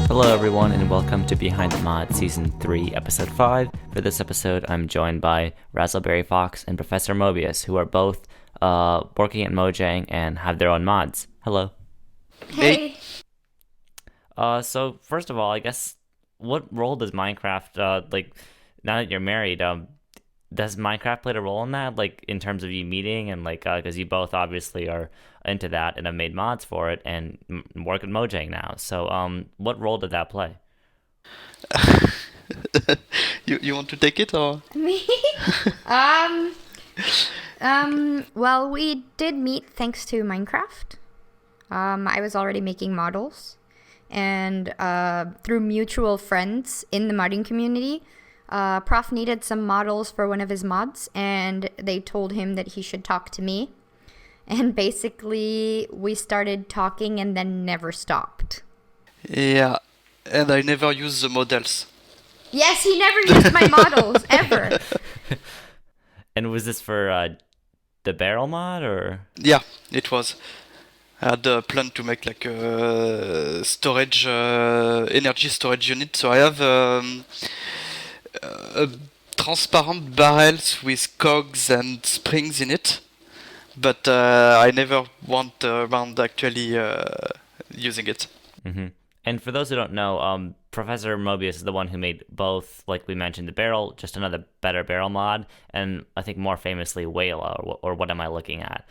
Hello everyone and welcome to Behind the Mod Season 3, Episode 5. For this episode, I'm joined by Razzleberry Fox and Professor Mobius, who are both working at Mojang and have their own mods. Hello. Hey. So first of all, I guess, what role does Minecraft, now that you're married, does Minecraft play a role in that, like, in terms of you meeting and, like, because you both obviously are into that and have made mods for it and work at Mojang now. So, what role did that play? You want to take it or? Me? Well, we did meet thanks to Minecraft. I was already making models, and through mutual friends in the modding community, Prof needed some models for one of his mods, and they told him that he should talk to me. And basically, we started talking and then never stopped. Yeah, and I never use the models. Yes, he never used my models, ever. And was this for the barrel mod, or? Yeah, it was. I had a plan to make like a storage, energy storage unit. So I have a transparent barrels with cogs and springs in it. But I never went around actually using it. Mm-hmm. And for those who don't know, Professor Mobius is the one who made both, like we mentioned, the barrel, just another better barrel mod, and I think more famously WAILA, or What Am I Looking At,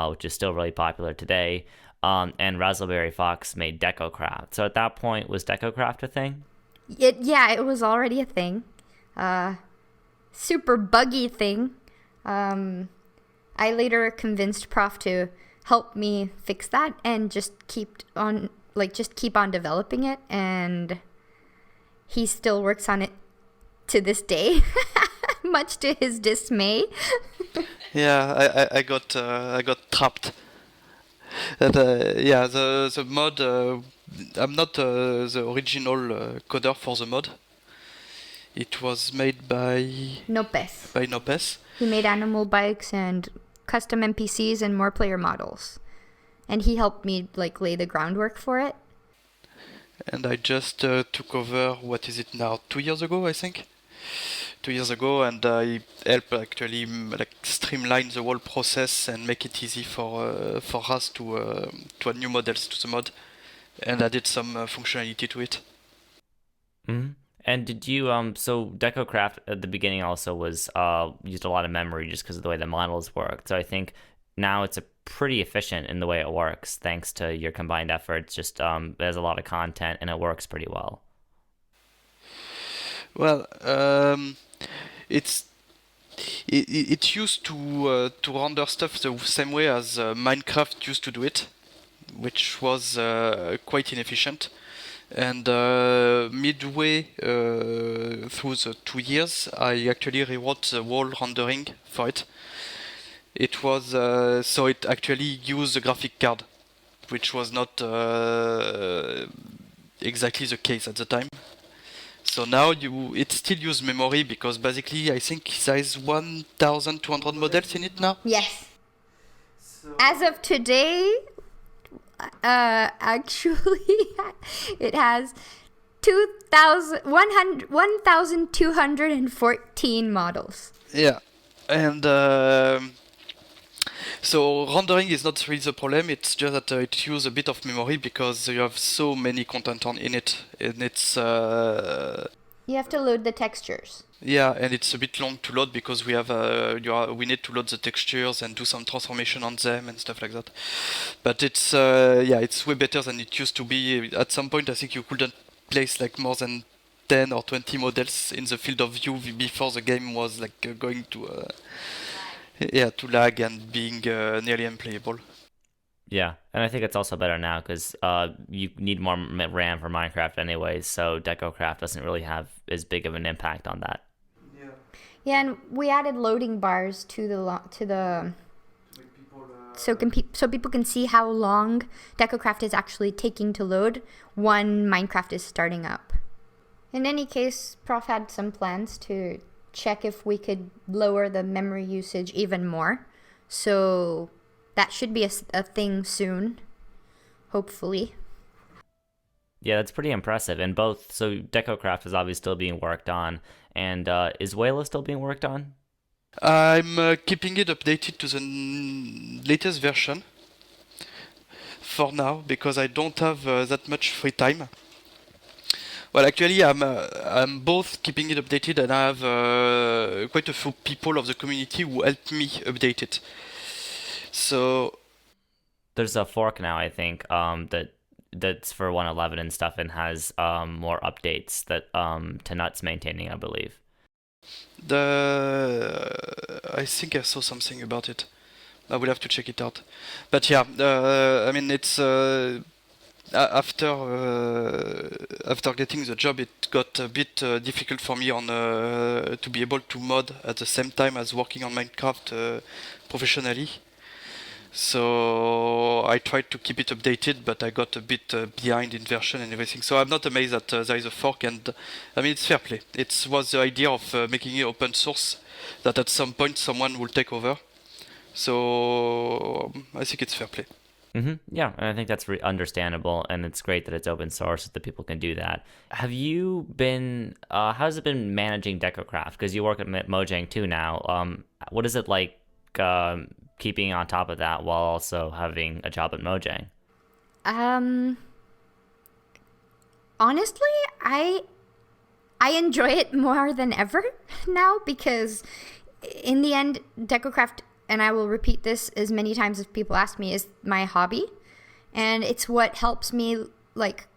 which is still really popular today. And Razzleberry Fox made Decocraft. So at that point, was Decocraft a thing? Yeah, it was already a thing. Super buggy thing. I later convinced Prof to help me fix that and just keep on developing it, and he still works on it to this day, much to his dismay. Yeah, I got trapped. And, yeah, the mod. I'm not the original coder for the mod. It was made by Nopes. He made animal bikes and custom NPCs and more player models. And he helped me lay the groundwork for it. And I just took over, what is it now, 2 years ago, I think? 2 years ago, and I helped actually streamline the whole process and make it easy for us to add new models to the mod, and added some functionality to it. Mm-hmm. And did you, so Decocraft at the beginning also was, used a lot of memory just because of the way the models worked. So I think now it's pretty efficient in the way it works, thanks to your combined efforts. Just, there's a lot of content and it works pretty well. Well, it used to render stuff the same way as Minecraft used to do it, which was quite inefficient. And midway through the 2 years, I actually rewrote the whole rendering for it. It was so it actually used the graphic card, which was not exactly the case at the time. So now it still uses memory because basically I think there is 1,200 models in it now. Yes. So as of today, actually, it has 1,214 models. Yeah, and so rendering is not really the problem. It's just that it uses a bit of memory because you have so many content in it, and it's. You have to load the textures. Yeah, and it's a bit long to load because we have we need to load the textures and do some transformation on them and stuff like that. But it's it's way better than it used to be. At some point, I think you couldn't place more than 10 or 20 models in the field of view before the game was going to to lag and being nearly unplayable. Yeah, and I think it's also better now because you need more RAM for Minecraft anyways, so Decocraft doesn't really have as big of an impact on that. Yeah, and we added loading bars to the so people can see how long Decocraft is actually taking to load when Minecraft is starting up. In any case, Prof had some plans to check if we could lower the memory usage even more. So that should be a thing soon, hopefully. Yeah, that's pretty impressive. And both, so Decocraft is obviously still being worked on, and is WAILA still being worked on? I'm keeping it updated to the latest version for now because I don't have that much free time. Well, actually, I'm both keeping it updated and I have quite a few people of the community who help me update it. So There's a fork now, I think, that's for 111 and stuff, and has more updates that to maintaining, I believe. I think I saw something about it. I will have to check it out. But yeah, I mean, it's after getting the job, it got a bit difficult for me on to be able to mod at the same time as working on Minecraft professionally. So I tried to keep it updated, but I got a bit behind in version and everything. So I'm not amazed that there is a fork, and I mean it's fair play. It was the idea of making it open source that at some point someone will take over. So I think it's fair play. Yeah, and I think that's understandable, and it's great that it's open source so that people can do that. Have you been? How's it been managing Decocraft? Because you work at Mojang too now. What is it like keeping on top of that while also having a job at Mojang? Honestly, I enjoy it more than ever now because in the end, Decocraft, and I will repeat this as many times as people ask me, is my hobby, and it's what helps me like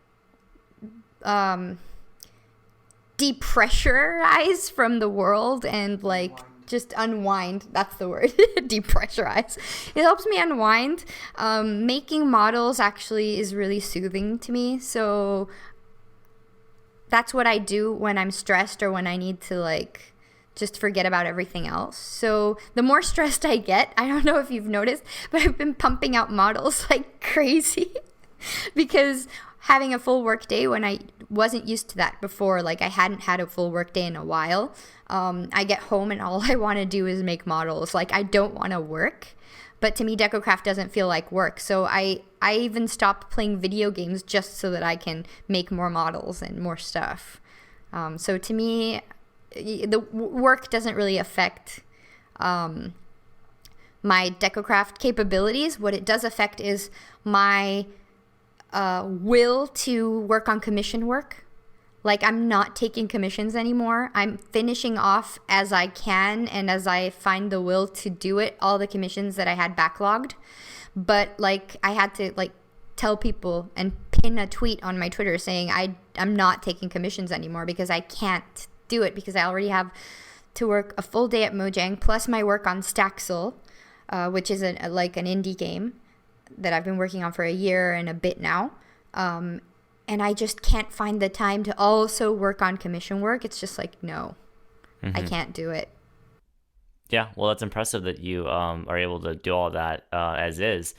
depressurize from the world and like just unwind. That's the word. Depressurize. It helps me unwind. Making models actually is really soothing to me, so that's what I do when I'm stressed or when I need to like just forget about everything else. So the more stressed I get, I don't know if you've noticed, but I've been pumping out models like crazy because having a full work day when I wasn't used to that before, like I hadn't had a full work day in a while. I get home and all I want to do is make models. Like I don't want to work, but to me Decocraft doesn't feel like work. So I even stopped playing video games just so that I can make more models and more stuff. So to me, the work doesn't really affect my Decocraft capabilities. What it does affect is my will to work on commission work. Like I'm not taking commissions anymore. I'm finishing off as I can and as I find the will to do it, all the commissions that I had backlogged. But like I had to like tell people and pin a tweet on my Twitter saying I'm not taking commissions anymore because I can't do it because I already have to work a full day at Mojang plus my work on Staxel, which is like an indie game that I've been working on for a year and a bit now. And I just can't find the time to also work on commission work. It's just like, no, I can't do it. Yeah, well, it's impressive that you are able to do all that as is.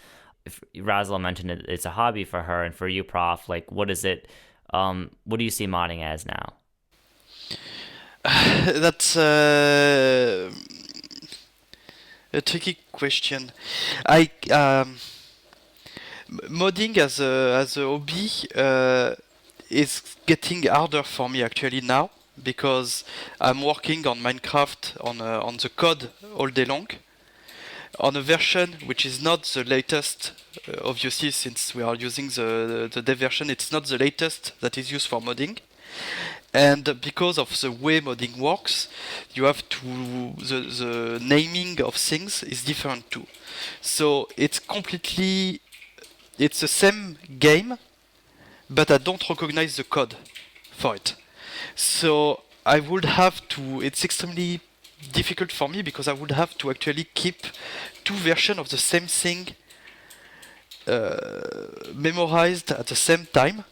If Razzle mentioned it, it's a hobby for her, and for you, Prof, like, what is it? What do you see modding as now? That's a tricky question. Modding as a hobby is getting harder for me actually now because I'm working on Minecraft on the code all day long on a version which is not the latest. Obviously, since we are using the dev version, it's not the latest that is used for modding. And because of the way modding works, you have to the naming of things is different too. So it's the same game, but I don't recognize the code for it. So I would have to. It's extremely difficult for me because I would have to actually keep two versions of the same thing memorized at the same time.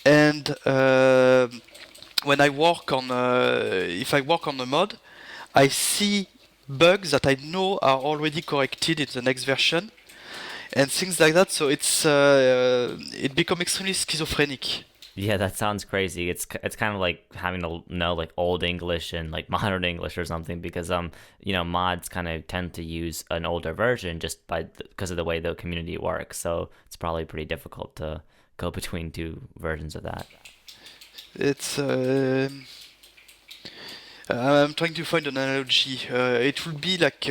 And when I work on, if I work on a mod, I see bugs that I know are already corrected in the next version, and things like that. So it becomes extremely schizophrenic. Yeah, that sounds crazy. It's kind of like having to know like old English and like modern English or something because mods kind of tend to use an older version just because of the way the community works. So it's probably pretty difficult to go between two versions of that. It's I'm trying to find an analogy. It would be like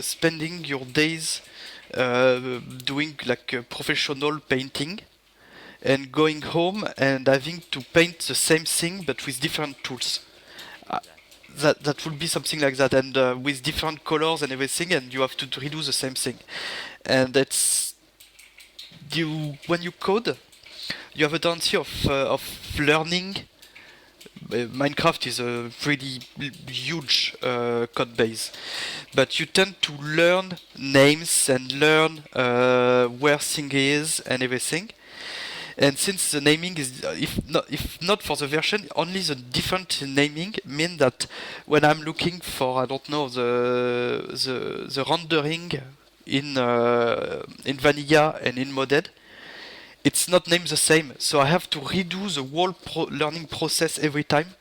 spending your days doing like professional painting and going home and having to paint the same thing but with different tools. Uh, that would be something like that, and with different colors and everything, and you have to redo the same thing. And that's when you code, you have a tendency of learning. Minecraft is a pretty huge code base, but you tend to learn names and learn where thing is and everything. And since the naming is, if not for the version, only the different naming mean that when I'm looking for, I don't know, the rendering in vanilla and in modded, it's not named the same. So I have to redo the whole learning process every time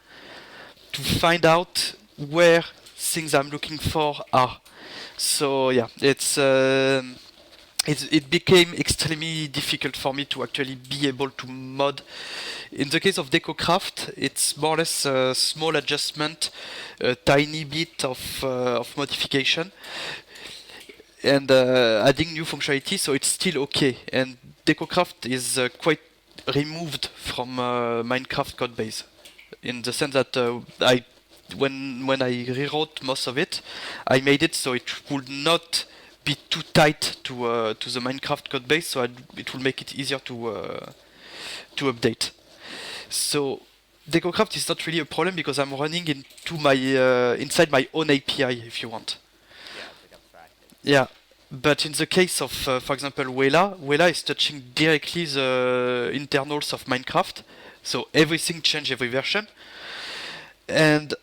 to find out where things I'm looking for are. So yeah, it became extremely difficult for me to actually be able to mod. In the case of Decocraft, it's more or less a small adjustment, a tiny bit of modification, and adding new functionality, so it's still okay. And Decocraft is quite removed from Minecraft codebase, in the sense that when I rewrote most of it, I made it so it would not be too tight to the Minecraft codebase, so it will make it easier to update. So Decocraft is not really a problem because I'm running into my inside my own API, if you want. Yeah, but in the case of, for example, WAILA is touching directly the internals of Minecraft, so everything changes every version. And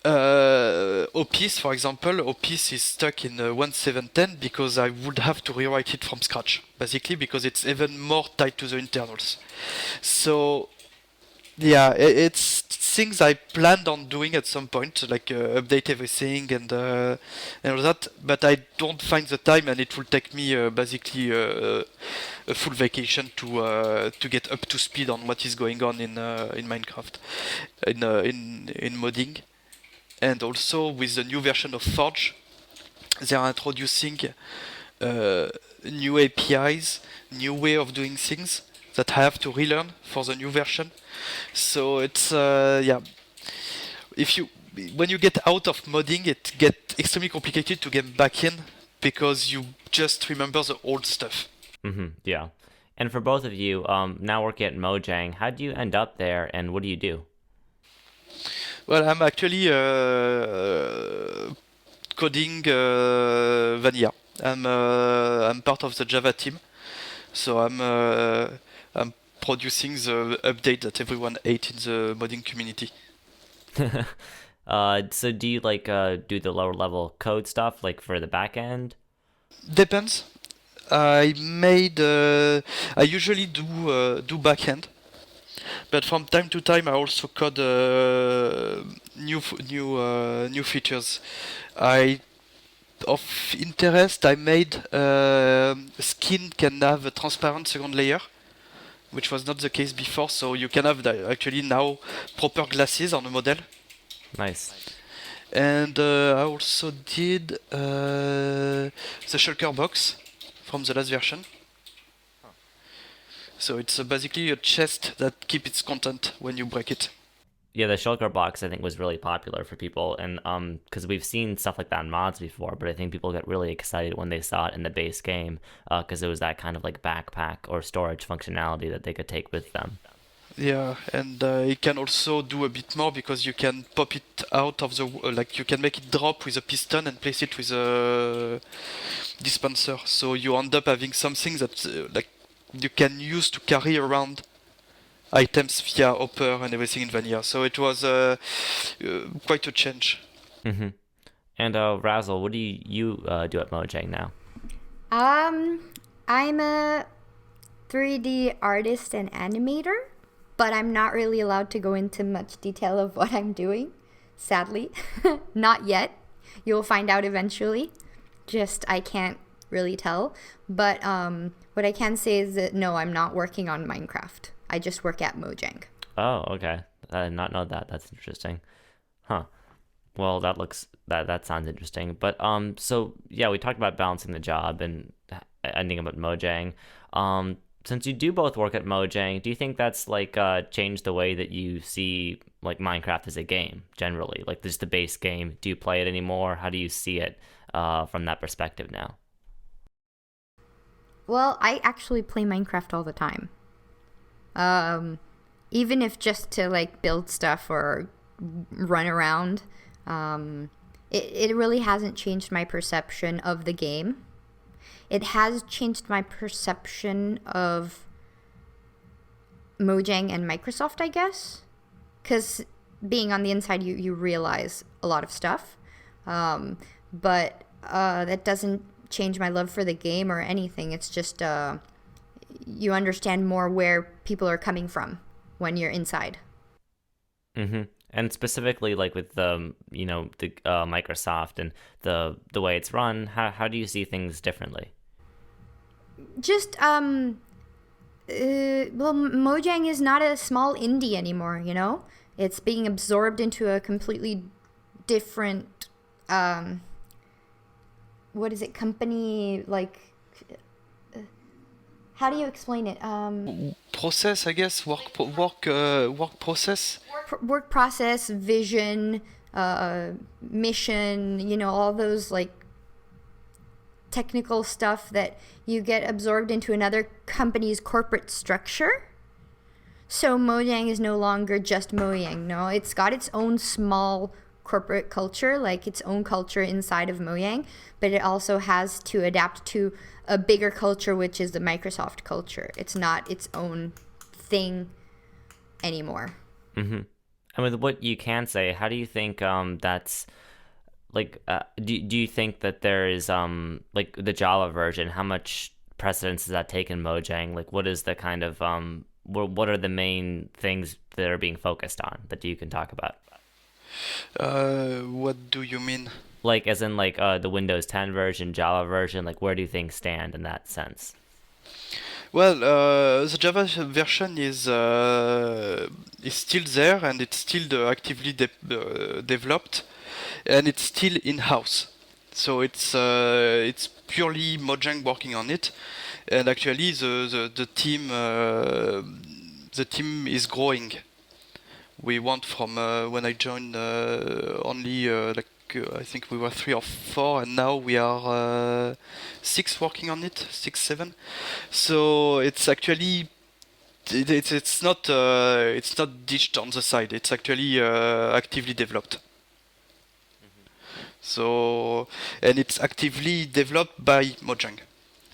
OPIS, for example, OPIS is stuck in 1.7.10 because I would have to rewrite it from scratch, basically, because it's even more tied to the internals. So yeah, it's things I planned on doing at some point, like update everything and all that. But I don't find the time, and it will take me basically a full vacation to get up to speed on what is going on in Minecraft, in modding, and also with the new version of Forge, they are introducing new APIs, new way of doing things that I have to relearn for the new version. So it's yeah. When you get out of modding, it gets extremely complicated to get back in because you just remember the old stuff. Yeah. And for both of you, now working at Mojang, how do you end up there, and what do you do? Well, I'm actually coding vanilla. I'm part of the Java team, so I'm producing the update that everyone ate in the modding community. So do you like do the lower level code stuff like for the back end? Depends. I usually do backend, but from time to time I also code new features. Of interest, I made skin can have a transparent second layer, which was not the case before. So you can have actually now proper glasses on a model. Nice. And I also did the shulker box from the last version. So it's basically a chest that keeps its content when you break it. Yeah, the shulker box I think was really popular for people, and because we've seen stuff like that in mods before, but I think people get really excited when they saw it in the base game, because it was that kind of like backpack or storage functionality that they could take with them. Yeah, and it can also do a bit more because you can pop it out of the like you can make it drop with a piston and place it with dispenser. So you end up having something that like you can use to carry around items via hopper and everything in vanilla. So it was quite a change. Mm-hmm. And Razzle, what do you do at Mojang now? I'm a 3D artist and animator, but I'm not really allowed to go into much detail of what I'm doing, sadly. Not yet. You'll find out eventually. Just I can't really tell. But what I can say is that no, I'm not working on Minecraft. I just work at Mojang. Oh, okay. I did not know that. That's interesting. Huh. Well, that sounds interesting. But so yeah, we talked about balancing the job and ending up at Mojang. Since you do both work at Mojang, do you think that's like changed the way that you see like Minecraft as a game generally? Like just the base game. Do you play it anymore? How do you see it from that perspective now? Well, I actually play Minecraft all the time. Even if just to like build stuff or run around, it really hasn't changed my perception of the game. It has changed my perception of Mojang and Microsoft, I guess. Because being on the inside, you realize a lot of stuff. But that doesn't change my love for the game or anything. It's just you understand more where people are coming from when you're inside. Mm-hmm. And specifically, like with the Microsoft and the way it's run, how do you see things differently? Just well, Mojang is not a small indie anymore. You know, it's being absorbed into a completely different what is it, company, like how do you explain it? Process, I guess, work process. Work process, vision, mission, you know, all those like technical stuff that you get absorbed into another company's corporate structure. So Mojang is no longer just Mojang. No, it's got its own small corporate culture, like its own culture inside of Mojang, but it also has to adapt to a bigger culture, which is the Microsoft culture. It's not its own thing anymore. Mm-hmm. And with what you can say, how do you think that's like? Do you think that there is like the Java version? How much precedence does that take in Mojang? Like, what is the kind of what are the main things that are being focused on that you can talk about? What do you mean? Like, as in like the Windows 10 version, Java version. Like, where do things stand in that sense? Well, the Java version is still there, and it's still actively developed, and it's still in-house. So it's purely Mojang working on it, and actually the team is growing. We went from when I joined only I think we were 3 or 4, and now we are 6 working on it, 6, 7. So it's actually it's not ditched on the side. It's actually actively developed. So and it's actively developed by Mojang.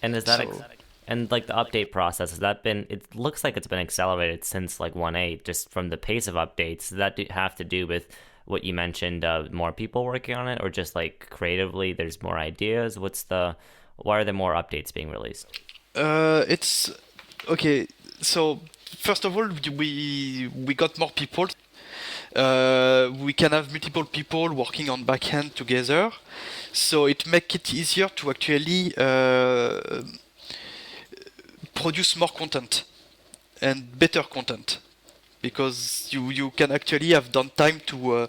And is that So and like the update process, has that been? It looks like it's been accelerated since like 1.8, just from the pace of updates. Does that have to do with what you mentioned, more people working on it, or just like creatively, there's more ideas? Why are there more updates being released? it's okay. So first of all, we got more people. We can have multiple people working on backend together, so it makes it easier to actually produce more content and better content, because you can actually have done time to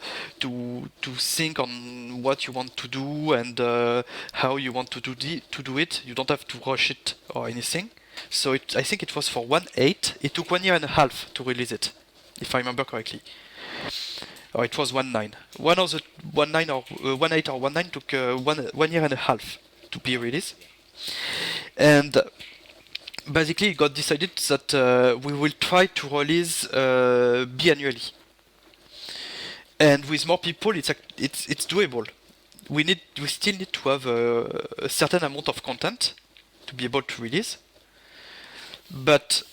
think on what you want to do and how you want to do it. You don't have to rush it or anything. So I think it was for 1.8. It took 1 year and a half to release it, if I remember correctly. Or it was 1.9. One of the 1.9 or 1.8 or 1.9 took 1 year and a half to be released. And basically, it got decided that we will try to release biannually. And with more people, it's doable. we still need to have a certain amount of content to be able to release. But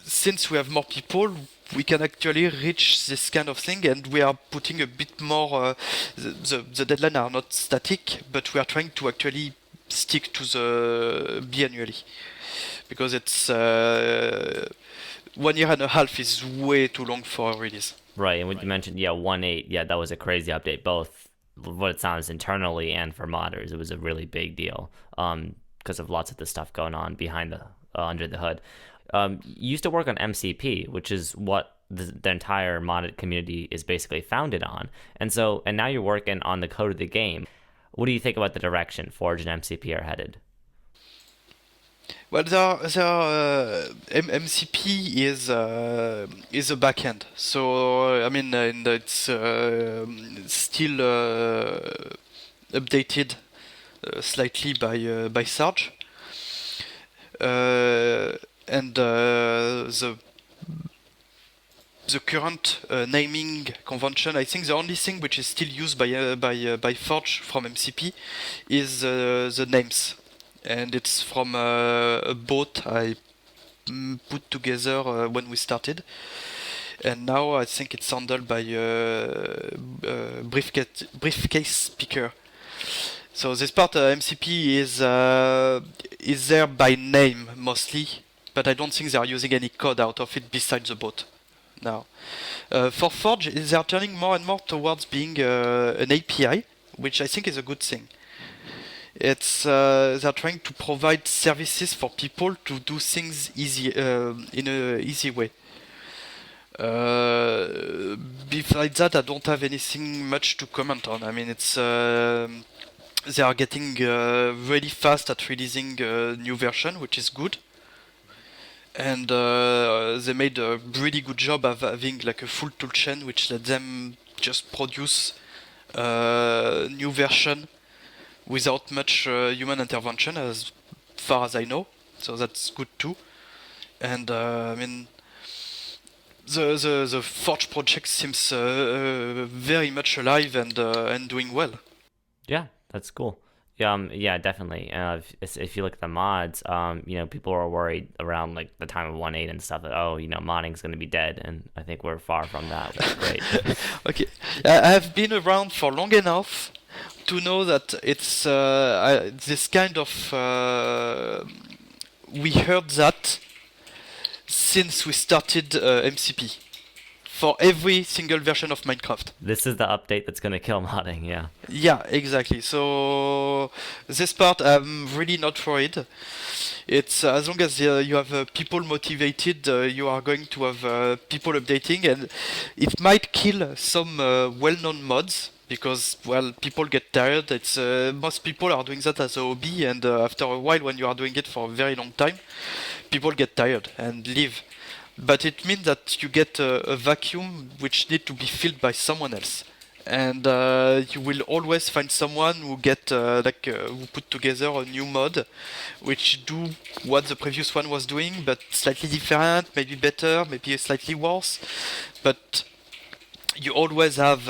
since we have more people, we can actually reach this kind of thing, and we are putting a bit more. The deadline are not static, but we are trying to actually stick to the biannually, because it's 1 year and a half is way too long for a release. Right, and what you mentioned, yeah, 1.8, yeah, that was a crazy update, both what it sounds internally and for modders. It was a really big deal because of lots of the stuff going on behind the under the hood. You used to work on MCP, which is what the entire modded community is basically founded on, and now you're working on the code of the game. What do you think about the direction Forge and MCP are headed? Well, MCP is a backend, so I mean, and it's still updated slightly by Sarge, and the current naming convention. I think the only thing which is still used by Forge from MCP is the names. And it's from a boat I put together when we started, and now I think it's handled by briefcase speaker. So this part MCP is there by name mostly, but I don't think they are using any code out of it besides the boat now. For Forge, they are turning more and more towards being an API, which I think is a good thing. It's they're trying to provide services for people to do things easy in a easy way. Besides that, I don't have anything much to comment on. I mean, it's they are getting really fast at releasing a new version, which is good. And they made a really good job of having like a full toolchain, which let them just produce new version without much human intervention, as far as I know. So that's good too. And I mean, the Forge project seems very much alive and doing well. Yeah, that's cool. Yeah, definitely. If you look at the mods, people are worried around like the time of 1.8 and stuff that modding's going to be dead, and I think we're far from that, which is great. Okay, I have been around for long enough to know that it's this kind of we heard that since we started MCP for every single version of Minecraft. This is the update that's going to kill modding, yeah. Yeah, exactly. So this part I'm really not worried. It's as long as you have people motivated, you are going to have people updating, and it might kill some well-known mods because people get tired. It's most people are doing that as a hobby, and after a while, when you are doing it for a very long time, people get tired and leave. But it means that you get a vacuum which need to be filled by someone else, and you will always find someone who who put together a new mod, which do what the previous one was doing, but slightly different, maybe better, maybe slightly worse. But you always have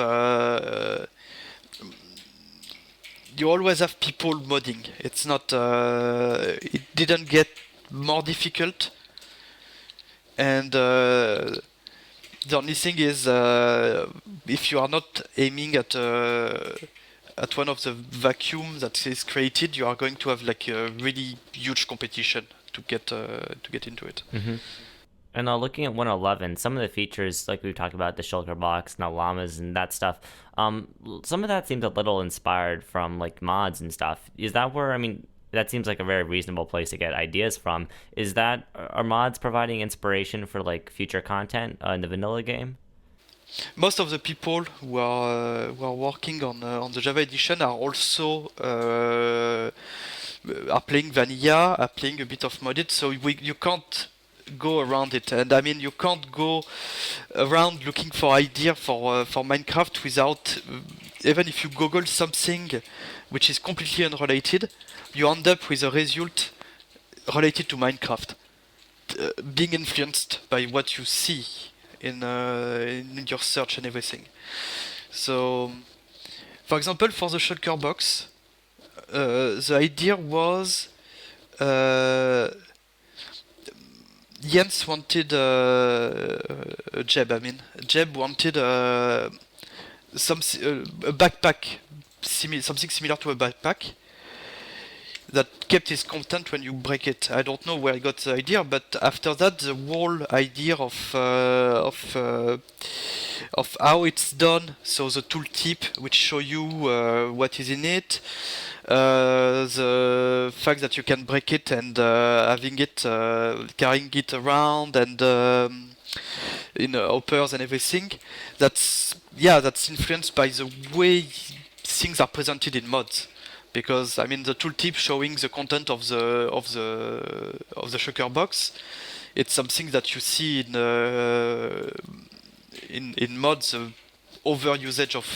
people modding. It's not. It didn't get more difficult, and the only thing is, if you are not aiming at one of the vacuum that is created, you are going to have like a really huge competition to get into it. Mm-hmm. And looking at 1.11, some of the features, like we talked about, the shulker box and the llamas and that stuff, some of that seems a little inspired from like mods and stuff. Is that where, that seems like a very reasonable place to get ideas from. Are mods providing inspiration for like future content in the vanilla game? Most of the people who are working on the Java edition are also are playing vanilla, are playing a bit of modded, so you can't go around it. And I mean, you can't go around looking for idea for Minecraft without, even if you Google something which is completely unrelated, you end up with a result related to Minecraft, being influenced by what you see in your search and everything. So For example, for the shulker box, the idea was Jens wanted Jeb wanted a backpack, something similar to a backpack that kept his content when you break it. I don't know where he got the idea, but after that, the whole idea of how it's done. So the tooltip, which show you what is in it, the fact that you can break it and having it, carrying it around and in hoppers and everything. That's influenced by the way things are presented in mods. Because I mean the tooltip showing the content of the shulker box, it's something that you see in mods, over usage of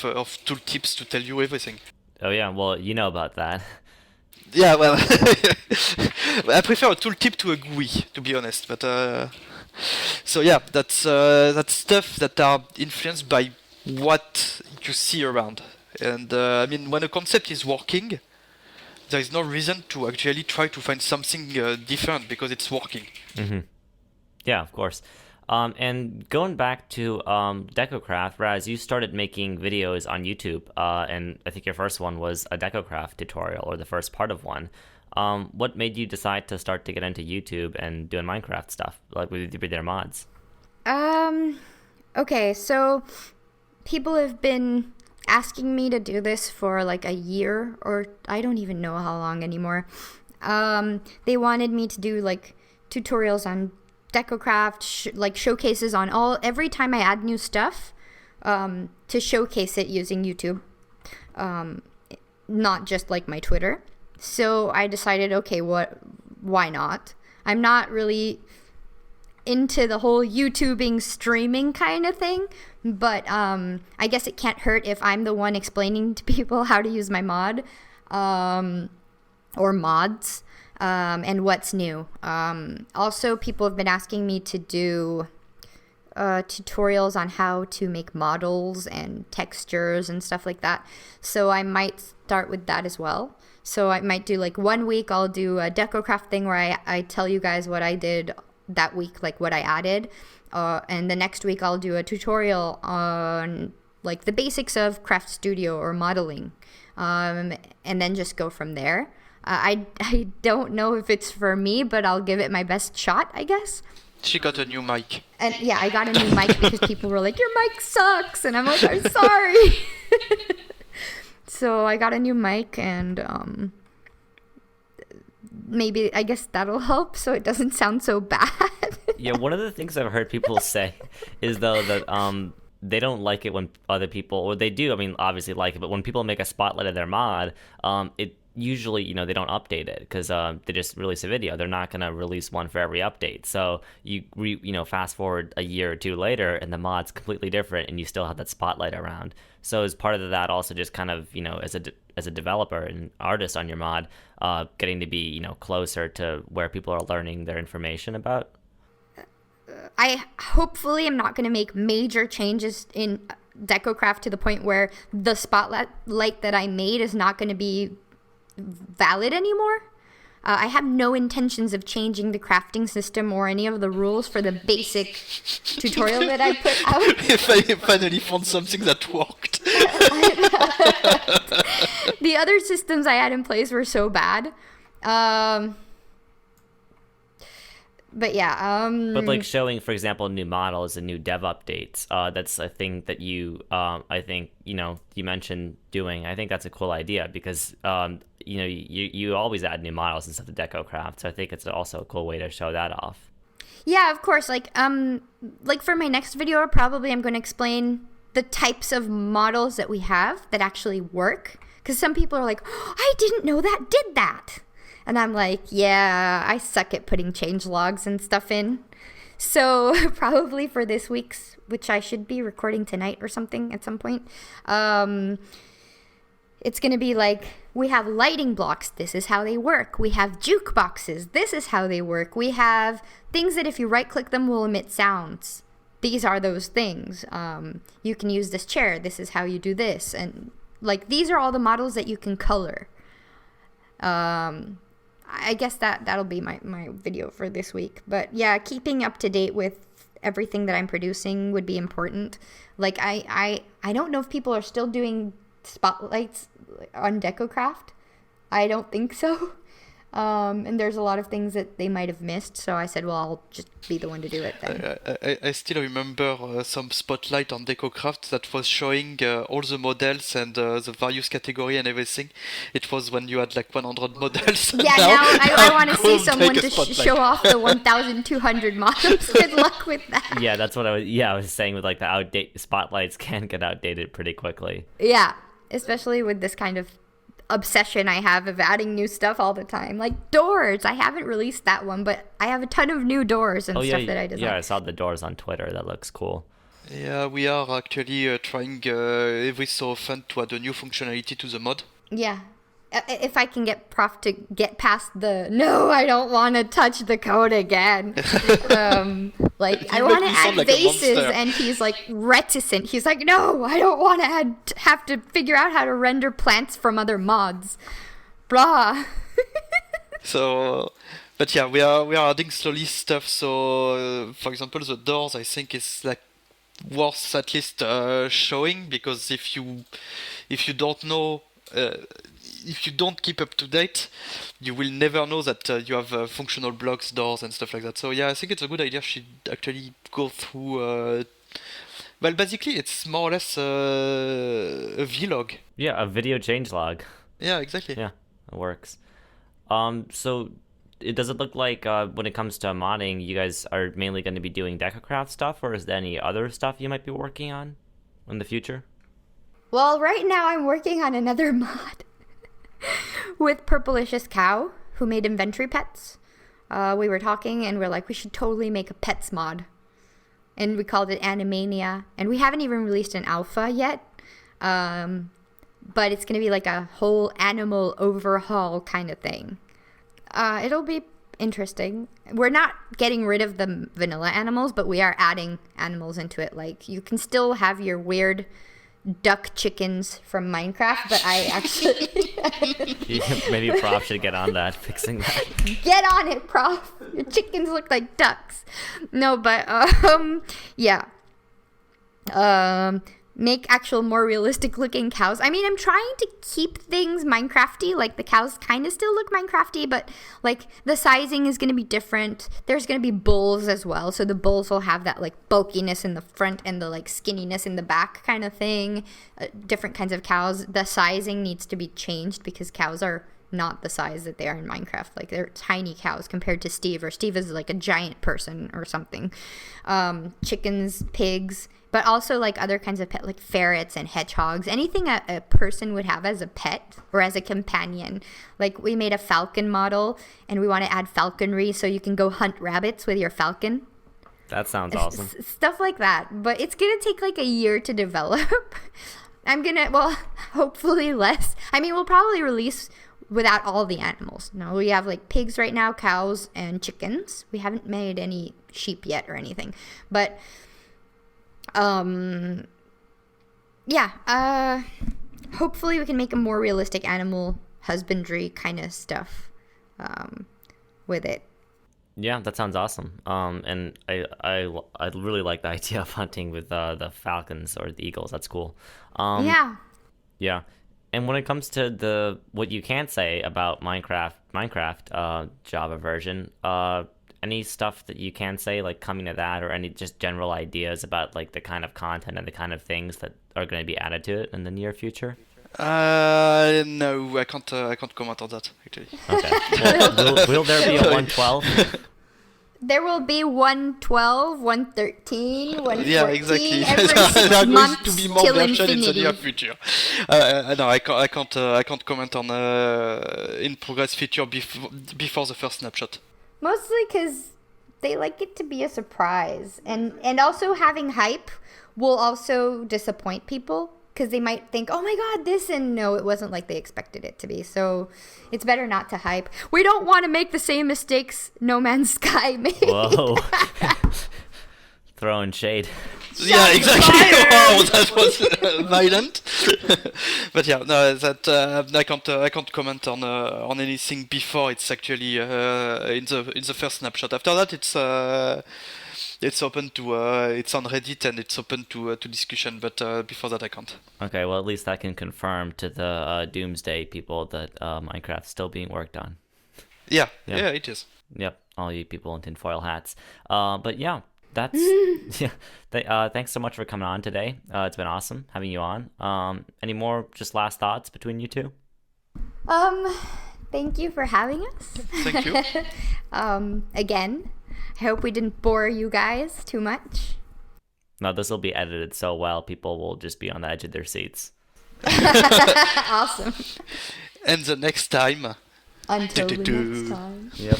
tooltips to tell you everything. Oh yeah, well you know about that. Yeah, well, I prefer a tooltip to a GUI, to be honest. But so yeah, that's stuff that are influenced by what you see around. And I mean, when a concept is working, there is no reason to actually try to find something different because it's working. Mm-hmm. Yeah, of course. And going back to Decocraft, Raz, you started making videos on YouTube, and I think your first one was a Decocraft tutorial, or the first part of one. What made you decide to start to get into YouTube and doing Minecraft stuff, like with their mods? Okay, so people have been asking me to do this for like a year, or I don't even know how long anymore. They wanted me to do like tutorials on Decocraft, like showcases on every time I add new stuff, to showcase it using YouTube, not just like my Twitter. So I decided, okay, why not? I'm not really into the whole YouTubing streaming kind of thing, but I guess it can't hurt if I'm the one explaining to people how to use my mod, or mods, and what's new. Also, people have been asking me to do tutorials on how to make models and textures and stuff like that, so I might start with that as well. So I might do like 1 week I'll do a Decocraft thing where I tell you guys what I did that week, like what I added, and the next week I'll do a tutorial on like the basics of Craft Studio or modeling, and then just go from there. I don't know if it's for me, but I'll give it my best shot, I guess. She got a new mic. And yeah, I got a new mic because people were like, your mic sucks, and I'm like, I'm sorry. So I got a new mic, and maybe, I guess that'll help so it doesn't sound so bad. Yeah, one of the things I've heard people say is, though, that they don't like it when other people, or they do, I mean, obviously like it, but when people make a spotlight of their mod, it usually, they don't update it because they just release a video. They're not going to release one for every update. So you fast forward a year or two later, and the mod's completely different, and you still have that spotlight around. So as part of that, also just kind of, as a developer and artist on your mod, getting to be, closer to where people are learning their information about. I hopefully am not going to make major changes in Decocraft to the point where the spotlight that I made is not going to be valid anymore. I have no intentions of changing the crafting system or any of the rules for the basic tutorial that I put out. If I finally found something that worked. The other systems I had in place were so bad. But yeah. But like showing, for example, new models and new dev updates, that's a thing that you, I think, you mentioned doing. I think that's a cool idea because, you always add new models and stuff to Decocraft. So I think it's also a cool way to show that off. Yeah, of course. Like for my next video, probably I'm going to explain the types of models that we have that actually work. Because some people are like, oh, I didn't know that did that. And I'm like, yeah, I suck at putting change logs and stuff in. So probably for this week's, which I should be recording tonight or something at some point, it's going to be like, we have lighting blocks. This is how they work. We have jukeboxes. This is how they work. We have things that if you right-click them will emit sounds. These are those things. You can use this chair. This is how you do this. And like these are all the models that you can color. I guess that'll be my video for this week. But yeah, keeping up to date with everything that I'm producing would be important. Like I don't know if people are still doing spotlights on Decocraft. I don't think so. And there's a lot of things that they might have missed, so I said, well, I'll just be the one to do it then. I still remember some spotlight on Decocraft that was showing all the models and the various category and everything. It was when you had like 100 models. Yeah, now I want to see someone to show off the 1,200 models. Good luck with that. Yeah, that's what I was saying with like the spotlights can get outdated pretty quickly. Yeah, especially with this kind of obsession I have of adding new stuff all the time. Like doors. I haven't released that one, but I have a ton of new doors and stuff that I designed. Yeah, I saw the doors on Twitter. That looks cool. Yeah, we are actually trying every so often to add a new functionality to the mod. Yeah. If I can get Prof to get past the, no, I don't want to touch the code again. Like, I want to add like vases, and he's like reticent. He's like, no, I don't want to have to figure out how to render plants from other mods. Blah. So, but yeah, we are adding slowly stuff. So, for example, the doors, I think is like worth at least showing, because if you don't know. If you don't keep up to date, you will never know that you have functional blocks, doors, and stuff like that. So yeah, I think it's a good idea. Should actually go through. Well, basically, it's more or less a vlog. Yeah, a video changelog. Yeah, exactly. Yeah, it works. So does it look like when it comes to modding, you guys are mainly going to be doing Decocraft stuff, or is there any other stuff you might be working on in the future? Well, right now I'm working on another mod. With Purplicious Cow, who made inventory pets. We were talking and we're like, we should totally make a pets mod. And we called it Animania. And we haven't even released an alpha yet. But it's going to be like a whole animal overhaul kind of thing. It'll be interesting. We're not getting rid of the vanilla animals, but we are adding animals into it. Like, you can still have your weird duck chickens from Minecraft, but I actually maybe Prof should get on that, fixing that. Get on it, Prof. Your chickens look like ducks. No, but yeah. Make actual more realistic looking cows. I mean, I'm trying to keep things Minecrafty. Like, the cows kind of still look Minecrafty, but like the sizing is going to be different. There's going to be bulls as well, so the bulls will have that like bulkiness in the front and the like skinniness in the back kind of thing. Different kinds of cows. The sizing needs to be changed because cows are not the size that they are in Minecraft. Like, they're tiny cows compared to Steve, or Steve is like a giant person or something. Chickens, pigs, but also like other kinds of pet, like ferrets and hedgehogs, anything a person would have as a pet or as a companion. Like, we made a falcon model, and we want to add falconry so you can go hunt rabbits with your falcon. That sounds awesome. Stuff like that. But it's going to take like a year to develop. Hopefully less. I mean, we'll probably release without all the animals. No, we have like pigs right now, cows, and chickens. We haven't made any sheep yet or anything. But hopefully we can make a more realistic animal husbandry kind of stuff with it. Yeah, that sounds awesome. And I really like the idea of hunting with the falcons or the eagles. That's cool. Yeah. And when it comes to what you can't say about Minecraft Java version, any stuff that you can say, like coming to that, or any just general ideas about like the kind of content and the kind of things that are going to be added to it in the near future? No, I can't comment on that actually. Okay. Will there be a 112? There will be 112, 113, 114. Yeah, exactly. There are going to be more versions in the infinity. near future. No, I can't comment on in progress feature before the first snapshot. Mostly because they like it to be a surprise, and also having hype will also disappoint people. Because they might think, oh my god, this, and no, it wasn't like they expected it to be. So it's better not to hype. We don't want to make the same mistakes No Man's Sky made. Whoa. throwing shade. Yeah, exactly. Wow, that was violent. But yeah, no, that I can't comment on anything before it's actually in the first snapshot. After that, it's open to it's on Reddit and it's open to discussion. But before that, I can't. Okay, well at least I can confirm to the Doomsday people that Minecraft's still being worked on. Yeah, Yeah. yeah, it is. Yep, all you people in tinfoil hats. But yeah, that's yeah. Thanks so much for coming on today. It's been awesome having you on. Any more just last thoughts between you two? Thank you for having us. Thank you. Again, I hope we didn't bore you guys too much. No, this will be edited so well, people will just be on the edge of their seats. Awesome. And the next time. Until the next time. Yep.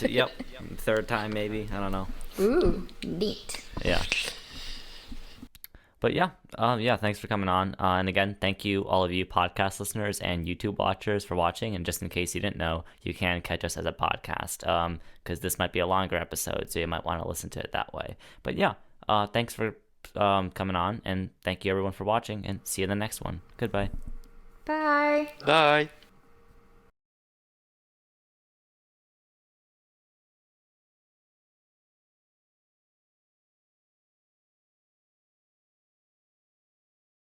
Yep. Third time maybe. I don't know. Ooh, neat. Yeah. But yeah, thanks for coming on. And again, thank you all of you podcast listeners and YouTube watchers for watching. And just in case you didn't know, you can catch us as a podcast because this might be a longer episode, so you might want to listen to it that way. But yeah, thanks for coming on, and thank you everyone for watching, and see you in the next one. Goodbye. Bye. Bye.